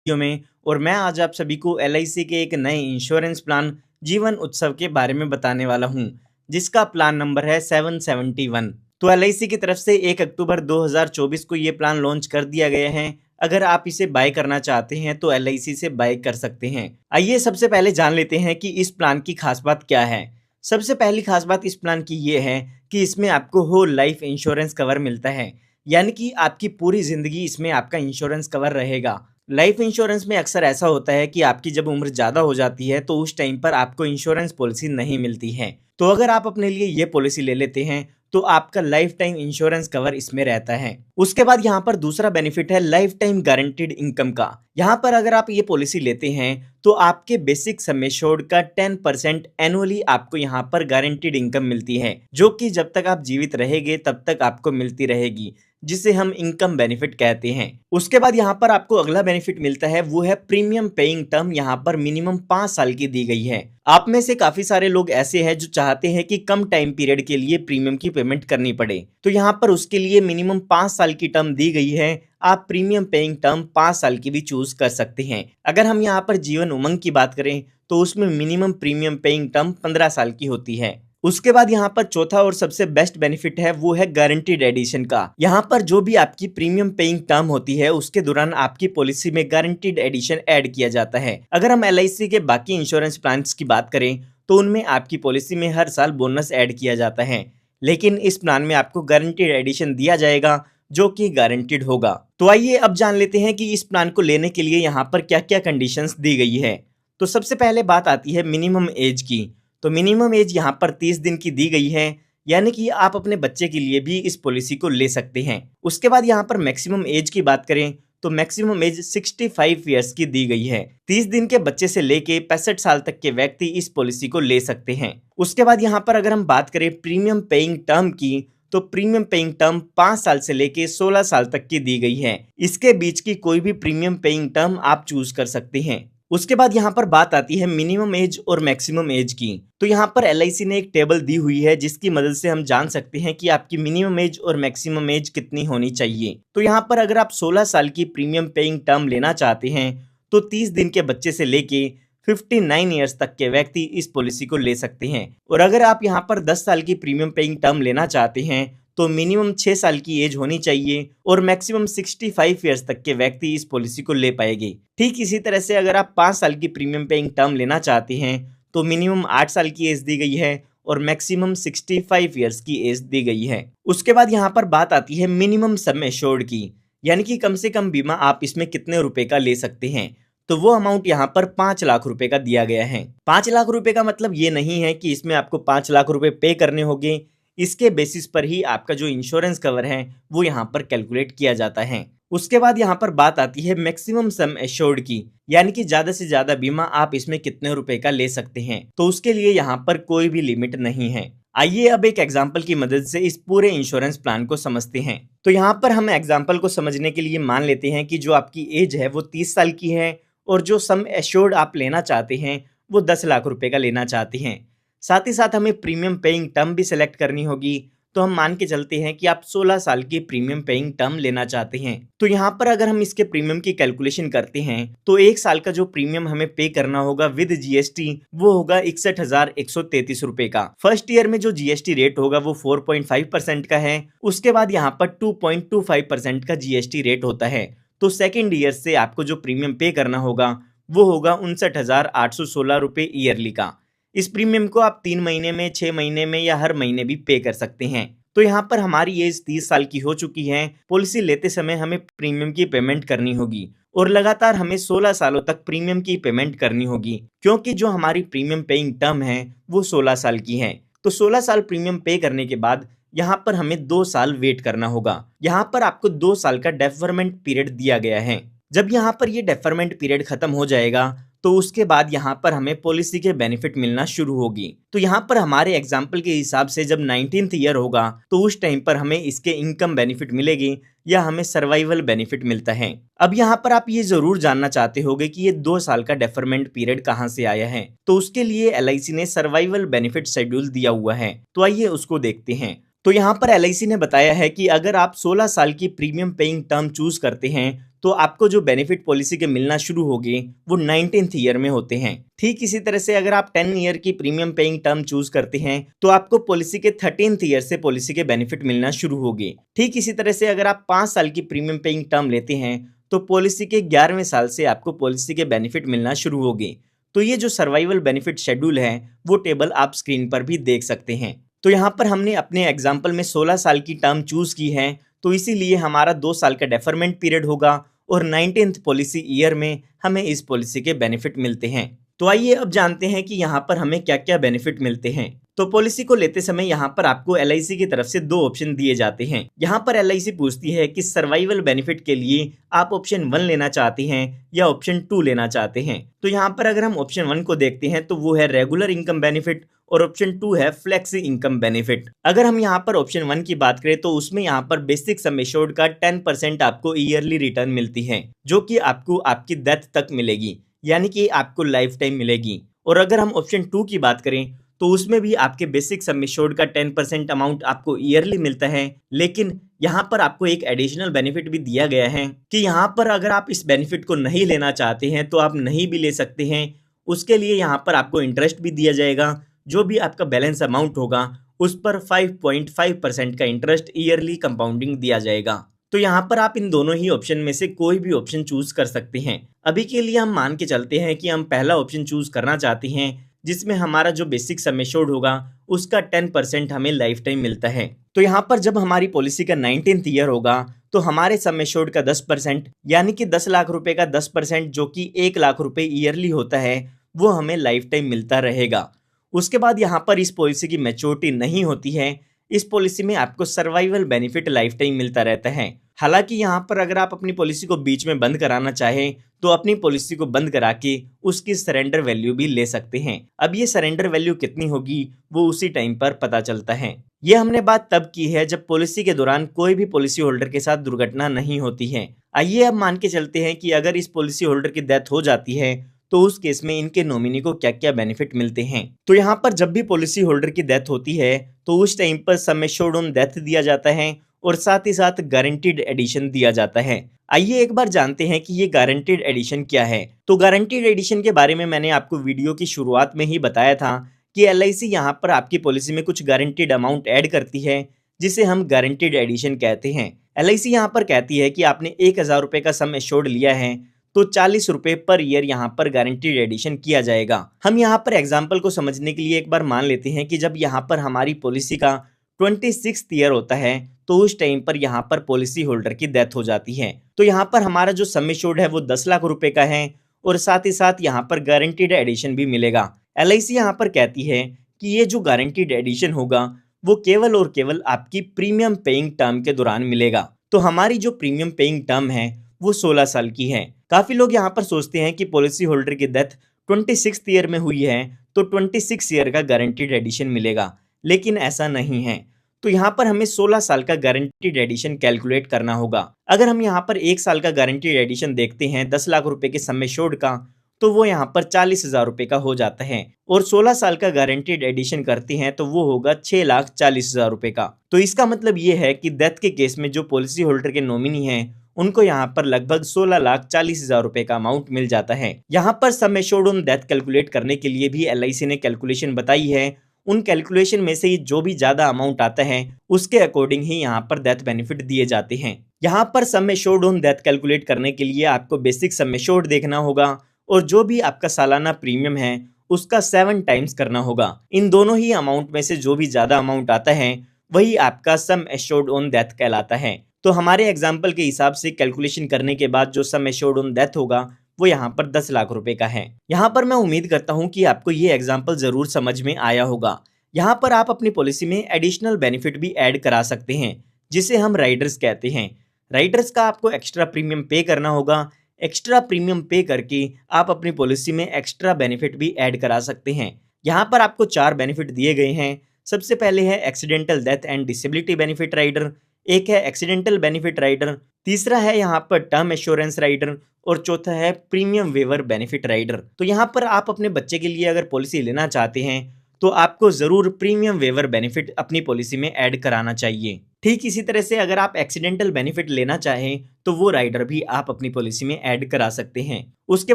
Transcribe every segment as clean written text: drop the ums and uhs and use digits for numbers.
Video में। और मैं आज आप सभी को एलआईसी के एक नए इंश्योरेंस प्लान जीवन उत्सव के बारे में बताने वाला हूं, जिसका प्लान नंबर है 771। तो एलआईसी की तरफ से 1 अक्टूबर 2024 को ये प्लान लॉन्च कर दिया गया है। अगर आप इसे बाय करना चाहते हैं तो एलआईसी से बाय कर सकते हैं। आइए सबसे पहले जान लेते हैं कि इस प्लान की खास बात क्या है। सबसे पहली खास बात इस प्लान की ये है कि इसमें आपको होल लाइफ इंश्योरेंस कवर मिलता है, यानी कि आपकी पूरी जिंदगी इसमें आपका इंश्योरेंस कवर रहेगा। लाइफ इंश्योरेंस में अक्सर ऐसा होता है कि आपकी जब उम्र ज़्यादा हो जाती है तो उस टाइम पर आपको इंश्योरेंस पॉलिसी नहीं मिलती है। तो अगर आप अपने लिए ये पॉलिसी ले लेते हैं तो आपका लाइफ टाइम इंश्योरेंस कवर इसमें रहता है। उसके बाद यहाँ पर दूसरा बेनिफिट है लाइफ टाइम गारंटीड इनकम का। यहाँ पर अगर आप ये पॉलिसी लेते हैं तो आपके बेसिक सम एश्योर्ड का 10% एनुअली आपको यहाँ पर गारंटीड इनकम मिलती है, जो कि जब तक आप जीवित रहेंगे तब तक आपको मिलती रहेगी, जिसे हम इनकम बेनिफिट कहते हैं। उसके बाद यहाँ पर आपको अगला बेनिफिट मिलता है, वो है प्रीमियम पेइंग टर्म। यहाँ पर मिनिमम 5 साल की दी गई है। आप में से काफी सारे लोग ऐसे हैं जो चाहते हैं कि कम टाइम पीरियड के लिए प्रीमियम की पेमेंट करनी पड़े, तो यहाँ पर उसके लिए मिनिमम 5 साल की टर्म दी गई है। आप प्रीमियम पेइंग टर्म 5 साल की भी चूज कर सकते हैं। अगर हम यहाँ पर जीवन उमंग की बात करें तो उसमें मिनिमम प्रीमियम पेइंग टर्म 15 साल की होती है। उसके बाद यहाँ पर चौथा और सबसे बेस्ट बेनिफिट है, वो है गारंटीड एडिशन का। यहाँ पर जो भी आपकी प्रीमियम पेइंग टर्म होती है उसके दौरान आपकी पॉलिसी में गारंटीड एडिशन ऐड किया जाता है। अगर हम एलआईसी के बाकी इंश्योरेंस प्लान्स की बात करें तो उनमें आपकी पॉलिसी में हर साल बोनस ऐड किया जाता है, लेकिन इस प्लान में आपको गारंटीड एडिशन दिया जाएगा जो कि गारंटीड होगा। तो आइए अब जान लेते हैं कि इस प्लान को लेने के लिए यहाँ पर क्या क्या कंडीशंस दी गई है। तो सबसे पहले बात आती है मिनिमम एज की। तो मिनिमम एज यहाँ पर 30 दिन की दी गई है, यानी कि आप अपने बच्चे के लिए भी इस पॉलिसी को ले सकते हैं। उसके बाद यहाँ पर मैक्सिमम एज की बात करें तो मैक्सिमम एज 65 ईयर्स की दी गई है। 30 दिन के बच्चे से लेके 65 साल तक के व्यक्ति इस पॉलिसी को ले सकते हैं। उसके बाद यहाँ पर अगर हम बात करें प्रीमियम पेइंग टर्म की, तो प्रीमियम पेइंग टर्म 5 साल से लेके 16 साल तक की दी गई है। इसके बीच की कोई भी प्रीमियम पेइंग टर्म आप चूज कर सकते हैं। उसके बाद यहाँ पर बात आती है मिनिमम एज और मैक्सिमम एज की। तो यहाँ पर एलआईसी ने एक टेबल दी हुई है जिसकी मदद से हम जान सकते हैं कि आपकी मिनिमम एज और मैक्सिमम एज कितनी होनी चाहिए। तो यहाँ पर अगर आप 16 साल की प्रीमियम पेइंग टर्म लेना चाहते हैं तो 30 दिन के बच्चे से लेके 59 ईयर्स तक के व्यक्ति इस पॉलिसी को ले सकते हैं। और अगर आप यहाँ पर 10 साल की प्रीमियम पेइंग टर्म लेना चाहते हैं तो मिनिमम 6 साल की एज होनी चाहिए और मैक्सिमम 65 ईयर्स तक के व्यक्ति इस पॉलिसी को ले पाएंगे। ठीक इसी तरह से अगर आप 5 साल की प्रीमियम पेइंग टर्म लेना चाहते हैं तो मिनिमम 8 साल की एज दी गई है और मैक्सिमम 65 ईयर्स की एज दी गई है। उसके बाद यहाँ पर बात आती है मिनिमम सम एश्योर्ड की, यानी कि कम से कम बीमा आप इसमें कितने रुपए का ले सकते हैं। तो वो अमाउंट यहाँ पर 5 लाख रुपए का दिया गया है। 5 लाख रुपए का मतलब ये नहीं है कि इसमें आपको 5 लाख रुपए पे करने होंगे। इसके बेसिस पर ही आपका जो इंश्योरेंस कवर है वो यहाँ पर कैलकुलेट किया जाता है। उसके बाद यहाँ पर बात आती है मैक्सिमम सम एश्योर्ड की, यानी कि ज्यादा से ज्यादा बीमा आप इसमें कितने रुपए का ले सकते हैं। तो उसके लिए यहाँ पर कोई भी लिमिट नहीं है। आइए अब एक एग्जाम्पल की मदद से इस पूरे इंश्योरेंस प्लान को समझते हैं। तो यहाँ पर हम एग्जाम्पल को समझने के लिए मान लेते हैं कि जो आपकी एज है वो 30 साल की है और जो सम एश्योर्ड आप लेना चाहते हैं वो 10 लाख रुपए का लेना चाहते हैं। साथ ही साथ हमें प्रीमियम पेइंग टर्म भी सिलेक्ट करनी होगी। तो हम मान के चलते हैं कि आप 16 साल की प्रीमियम पेइंग टर्म लेना चाहते हैं। तो यहाँ पर अगर हम इसके प्रीमियम की कैलकुलेशन करते हैं तो 1 साल का जो प्रीमियम हमें पे करना होगा विद जीएसटी वो होगा 61,133 रुपए का। फर्स्ट ईयर में जो जीएसटी रेट होगा वो 4.5% का है। उसके बाद यहाँ पर 2.25% का जीएसटी रेट होता है। तो सेकेंड ईयर से आपको जो प्रीमियम पे करना होगा वो होगा 59,816 रुपए ईयरली का। इस प्रीमियम को आप 3 महीने में, 6 महीने में या हर महीने भी पे कर सकते हैं। तो यहाँ पर हमारी एज 30 साल की हो चुकी है। पॉलिसी लेते समय हमें प्रीमियम की पेमेंट करनी होगी और लगातार हमें 16 सालों तक प्रीमियम की पेमेंट करनी होगी, क्योंकि जो हमारी प्रीमियम पेइंग टर्म है वो 16 साल की है। तो 16 साल प्रीमियम पे करने के बाद यहाँ पर हमें 2 साल वेट करना होगा। यहाँ पर आपको 2 साल का डेफरमेंट पीरियड दिया गया है। जब यहाँ पर ये डेफरमेंट पीरियड खत्म हो जाएगा तो उसके बाद यहाँ पर हमें पॉलिसी के बेनिफिट मिलना शुरू होगी। तो यहाँ पर हमारे एग्जाम्पल के हिसाब से जब 19th ईयर होगा तो उस टाइम पर हमें इसके इनकम बेनिफिट मिलेगी या हमें सर्वाइवल बेनिफिट मिलता है। अब यहाँ पर आप ये जरूर जानना चाहते होंगे कि ये 2 साल का डेफरमेंट पीरियड कहाँ से आया है। तो उसके लिए एलआईसी ने सर्वाइवल बेनिफिट शेड्यूल दिया हुआ है। तो आइए उसको देखते हैं। तो यहाँ पर एलआईसी ने बताया है कि अगर आप 16 साल की प्रीमियम पेइंग टर्म चूज करते हैं तो आपको जो बेनिफिट पॉलिसी के मिलना शुरू होंगे वो 19th ईयर में होते हैं। ठीक इसी तरह से अगर आप 10 ईयर की प्रीमियम पेइंग टर्म चूज करते हैं तो आपको पॉलिसी के 13th ईयर से पॉलिसी के बेनिफिट मिलना शुरू होंगे। ठीक इसी तरह से अगर आप 5 साल की प्रीमियम पेइंग टर्म लेते हैं तो पॉलिसी के 11वें साल से आपको पॉलिसी के बेनिफिट मिलना शुरू होंगे। तो ये जो सर्वाइवल बेनिफिट शेड्यूल है वो टेबल आप स्क्रीन पर भी देख सकते हैं। तो यहाँ पर हमने अपने एग्जाम्पल में 16 साल की टर्म चूज की है, तो इसीलिए हमारा 2 साल का डेफरमेंट पीरियड होगा और 19th पॉलिसी ईयर में हमें इस पॉलिसी के बेनिफिट मिलते हैं। तो आइए अब जानते हैं कि यहाँ पर हमें क्या क्या बेनिफिट मिलते हैं। तो पॉलिसी को लेते समय यहाँ पर आपको LIC की तरफ से 2 ऑप्शन दिए जाते हैं। यहाँ पर LIC पूछती है कि सर्वाइवल बेनिफिट के लिए आप ऑप्शन 1 लेना चाहते हैं या ऑप्शन 2 लेना चाहते हैं। तो यहाँ पर अगर हम ऑप्शन 1 को देखते हैं तो वो है रेगुलर इनकम बेनिफिट और ऑप्शन 2 है फ्लेक्सी इनकम बेनिफिट। अगर हम यहाँ पर ऑप्शन 1 की बात करें तो उसमें यहाँ पर बेसिक सम एश्योर्ड का 10% आपको ईयरली रिटर्न मिलती है, जो कि आपको आपकी डेथ तक मिलेगी, यानी कि आपको लाइफ टाइम मिलेगी। और अगर हम ऑप्शन 2 की बात करें तो उसमें भी आपके बेसिक सम एश्योर्ड का 10% अमाउंट आपको ईयरली मिलता है, लेकिन यहाँ पर आपको एक एडिशनल बेनिफिट भी दिया गया है कि यहाँ पर अगर आप इस बेनिफिट को नहीं लेना चाहते हैं तो आप नहीं भी ले सकते हैं। उसके लिए यहाँ पर आपको इंटरेस्ट भी दिया जाएगा, जो भी आपका बैलेंस अमाउंट होगा उस पर 5.5% का इंटरेस्ट ईयरली कंपाउंडिंग दिया जाएगा। तो यहाँ पर आप इन दोनों ही ऑप्शन में से कोई भी ऑप्शन चूज कर सकते हैं। अभी के लिए हम मान के चलते हैं कि हम पहला ऑप्शन चूज करना चाहते हैं, जिसमें हमारा जो बेसिक सम एश्योर्ड होगा उसका 10% हमें लाइफ टाइम मिलता है। तो यहाँ पर जब हमारी पॉलिसी का 19th ईयर होगा तो हमारे सम एश्योर्ड का 10% यानी कि 10 लाख रुपए का 10% जो कि 1 लाख रुपए ईयरली होता है वो हमें लाइफ टाइम मिलता रहेगा। उसके बाद यहाँ पर इस पॉलिसी की मैच्योरिटी नहीं होती है। इस पॉलिसी में आपको सर्वाइवल बेनिफिट लाइफ टाइम मिलता रहता है। हालांकि यहाँ पर अगर आप अपनी पॉलिसी को बीच में बंद कराना चाहें तो अपनी पॉलिसी को बंद करा के उसकी सरेंडर वैल्यू भी ले सकते हैं। अब ये सरेंडर वैल्यू कितनी होगी वो उसी टाइम पर पता चलता है। ये हमने बात तब की है जब पॉलिसी के दौरान कोई भी पॉलिसी होल्डर के साथ दुर्घटना नहीं होती है। आइए अब मान के चलते हैं कि अगर इस पॉलिसी होल्डर की डेथ हो जाती है तो उस केस में इनके नॉमिनी को क्या क्या बेनिफिट मिलते हैं। तो यहाँ पर जब भी पॉलिसी होल्डर की डेथ होती है तो उस टाइम पर सम एश्योर्ड ऑन डेथ दिया जाता है और साथ ही साथ गारंटीड एडिशन दिया जाता है। आइए एक बार जानते हैं कि ये गारंटीड एडिशन क्या है। तो गारंटीड एडिशन के बारे में मैंने आपको वीडियो की शुरुआत में ही बताया था कि LIC यहाँ पर आपकी पॉलिसी में कुछ गारंटीड अमाउंट ऐड करती है, जिसे हम गारंटीड एडिशन कहते हैं। LIC यहाँ पर कहती है कि आपने 1000 रुपए का सम एश्योर्ड लिया है तो 40 रुपए पर ईयर यहाँ पर गारंटीड एडिशन किया जाएगा। हम यहाँ पर एग्जाम्पल को समझने के लिए एक बार मान लेते हैं कि जब यहाँ पर हमारी पॉलिसी का 26th ईयर होता है तो उस टाइम पर यहाँ पर पॉलिसी होल्डर की डेथ हो जाती है। तो यहाँ पर हमारा जो सम एश्योर्ड है वो 10 लाख रुपए का है और साथ ही साथ यहाँ पर गारंटीड एडिशन भी मिलेगा। LIC यहाँ पर कहती है कि ये जो गारंटीड एडिशन होगा वो केवल और केवल आपकी प्रीमियम पेइंग टर्म के दौरान मिलेगा। तो हमारी जो प्रीमियम पेइंग टर्म है वो 16 साल की है। काफी लोग यहाँ पर सोचते हैं कि पॉलिसी होल्डर की डेथ 26th ईयर में हुई है तो 26 ईयर का गारंटीड एडिशन मिलेगा, लेकिन ऐसा नहीं है। तो यहाँ पर हमें 16 साल का गारंटीड एडिशन कैलकुलेट करना होगा। अगर हम यहाँ पर 1 साल का गारंटीड एडिशन देखते हैं 10 लाख रुपए के सम एश्योर्ड का, तो वो यहाँ पर 40,000 रुपए का हो जाता है और 16 साल का गारंटीड एडिशन करते हैं तो वो होगा 6,40,000 रुपए का। तो इसका मतलब ये है कि डेथ के केस में जो पॉलिसी होल्डर के नॉमिनी हैं उनको यहाँ पर लगभग 16,40,000 रुपए का अमाउंट मिल जाता है। यहाँ पर sum assured on death calculate करने के लिए भी LIC ने कैलकुलेशन बताई है। उन कैलकुलेशन में से जो भी ज्यादा अमाउंट आता है उसके अकॉर्डिंग ही यहाँ पर डेथ बेनिफिट दिए जाते हैं। यहाँ पर sum assured on death calculate करने के लिए आपको बेसिक सम एश्योर्ड देखना होगा और जो भी आपका सालाना प्रीमियम है उसका 7 टाइम्स करना होगा। इन दोनों ही अमाउंट में से जो भी ज्यादा अमाउंट आता है वही आपका सम एश्योर्ड ऑन डेथ कहलाता है। तो हमारे एग्जाम्पल के हिसाब से कैलकुलेशन करने के बाद जो सम एश्योर्ड ऑन डेथ होगा वो यहाँ पर 10 लाख रुपए का है। यहाँ पर मैं उम्मीद करता हूँ कि आपको ये एग्जाम्पल जरूर समझ में आया होगा। यहाँ पर आप अपनी पॉलिसी में एडिशनल बेनिफिट भी ऐड करा सकते हैं, जिसे हम राइडर्स कहते हैं। राइडर्स का आपको एक्स्ट्रा प्रीमियम पे करना होगा। एक्स्ट्रा प्रीमियम पे करके आप अपनी पॉलिसी में एक्स्ट्रा बेनिफिट भी ऐड करा सकते हैं। यहाँ पर आपको 4 बेनिफिट दिए गए हैं। सबसे पहले है accidental death and disability benefit rider, एक है एक्सीडेंटल बेनिफिट राइडर, तीसरा है यहाँ पर टर्म एश्योरेंस राइडर और चौथा है प्रीमियम वेवर बेनिफिट राइडर। तो यहाँ पर आप अपने बच्चे के लिए अगर पॉलिसी लेना चाहते हैं तो आपको जरूर प्रीमियम वेवर बेनिफिट अपनी पॉलिसी में ऐड कराना चाहिए। ठीक इसी तरह से अगर आप एक्सीडेंटल बेनिफिट लेना चाहें तो वो राइडर भी आप अपनी पॉलिसी में ऐड करा सकते हैं। उसके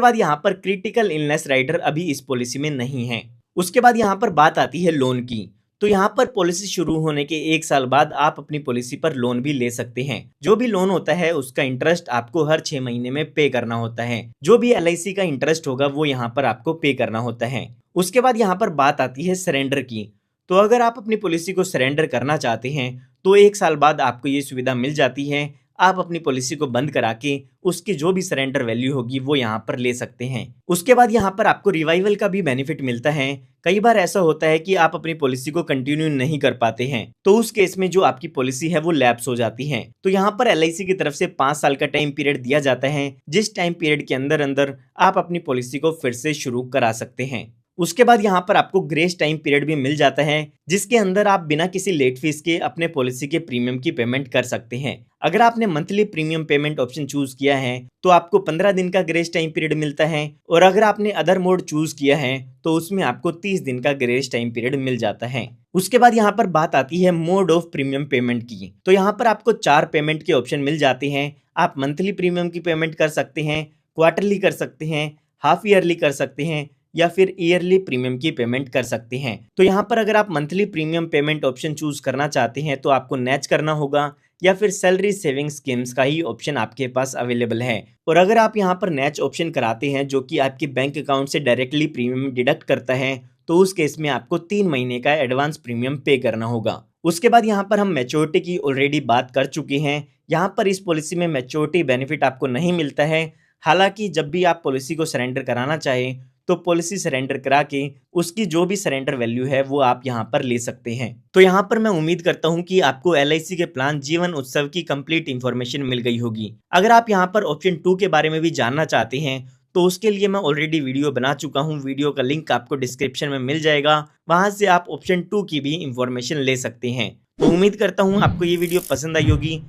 बाद यहाँ पर क्रिटिकल इलनेस राइडर अभी इस पॉलिसी में नहीं है। उसके बाद यहाँ पर बात आती है लोन की। तो यहाँ पर पॉलिसी शुरू होने के 1 साल बाद आप अपनी पॉलिसी पर लोन भी ले सकते हैं। जो भी लोन होता है उसका इंटरेस्ट आपको हर 6 महीने में पे करना होता है। जो भी LIC का इंटरेस्ट होगा वो यहाँ पर आपको पे करना होता है। उसके बाद यहाँ पर बात आती है सरेंडर की। तो अगर आप अपनी पॉलिसी को सरेंडर करना चाहते हैं तो 1 साल बाद आपको ये सुविधा मिल जाती है। आप अपनी पॉलिसी को बंद करा के उसकी जो भी सरेंडर वैल्यू होगी वो यहाँ पर ले सकते हैं। उसके बाद यहाँ पर आपको रिवाइवल का भी बेनिफिट मिलता है। कई बार ऐसा होता है कि आप अपनी पॉलिसी को कंटिन्यू नहीं कर पाते हैं, तो उस केस में जो आपकी पॉलिसी है वो लैप्स हो जाती है। तो यहाँ पर LIC की तरफ से 5 साल का टाइम पीरियड दिया जाता है, जिस टाइम पीरियड के अंदर अंदर आप अपनी पॉलिसी को फिर से शुरू करा सकते हैं। उसके बाद यहाँ पर आपको ग्रेस टाइम पीरियड भी मिल जाता है, जिसके अंदर आप बिना किसी लेट फीस के अपने पॉलिसी के प्रीमियम की पेमेंट कर सकते हैं। अगर आपने monthly premium payment option choose किया है तो आपको 15 दिन का ग्रेस टाइम पीरियड मिलता है, और अगर आपने अदर मोड चूज किया है तो उसमें आपको 30 दिन का ग्रेस टाइम पीरियड मिल जाता है। उसके बाद यहाँ पर बात आती है मोड ऑफ प्रीमियम पेमेंट की। तो यहाँ पर आपको 4 पेमेंट के ऑप्शन मिल जाते हैं। आप मंथली प्रीमियम की पेमेंट कर सकते हैं, क्वार्टरली कर सकते हैं, हाफ ईयरली कर सकते हैं, या फिर ईयरली प्रीमियम की पेमेंट कर सकते हैं। तो यहाँ पर अगर आप monthly premium payment option choose करना चाहते हैं तो आपको नैच करना होगा, या फिर सैलरी सेविंग स्कीम्स का ही ऑप्शन आपके पास अवेलेबल है। और अगर आप यहाँ पर नैच ऑप्शन कराते हैं जो कि आपके बैंक अकाउंट से डायरेक्टली प्रीमियम डिडक्ट करता है, तो उस केस में आपको 3 महीने का एडवांस प्रीमियम पे करना होगा। उसके बाद यहाँ पर हम मैच्योरिटी की ऑलरेडी बात कर चुके हैं। यहाँ पर इस पॉलिसी में मैच्योरिटी बेनिफिट आपको नहीं मिलता है। हालांकि जब भी आप पॉलिसी को सरेंडर कराना चाहें तो पॉलिसी सरेंडर करा के उसकी जो भी सरेंडर वैल्यू है वो आप यहाँ पर ले सकते हैं। तो यहाँ पर मैं उम्मीद करता हूँ कि आपको LIC के प्लान जीवन उत्सव की कंप्लीट इन्फॉर्मेशन मिल गई होगी। अगर आप यहाँ पर ऑप्शन 2 के बारे में भी जानना चाहते हैं तो उसके लिए मैं ऑलरेडी वीडियो बना चुका हूँ। वीडियो का लिंक आपको डिस्क्रिप्शन में मिल जाएगा, वहां से आप ऑप्शन 2 की भी इंफॉर्मेशन ले सकते हैं। तो उम्मीद करता हूँ आपको ये वीडियो पसंद आई होगी।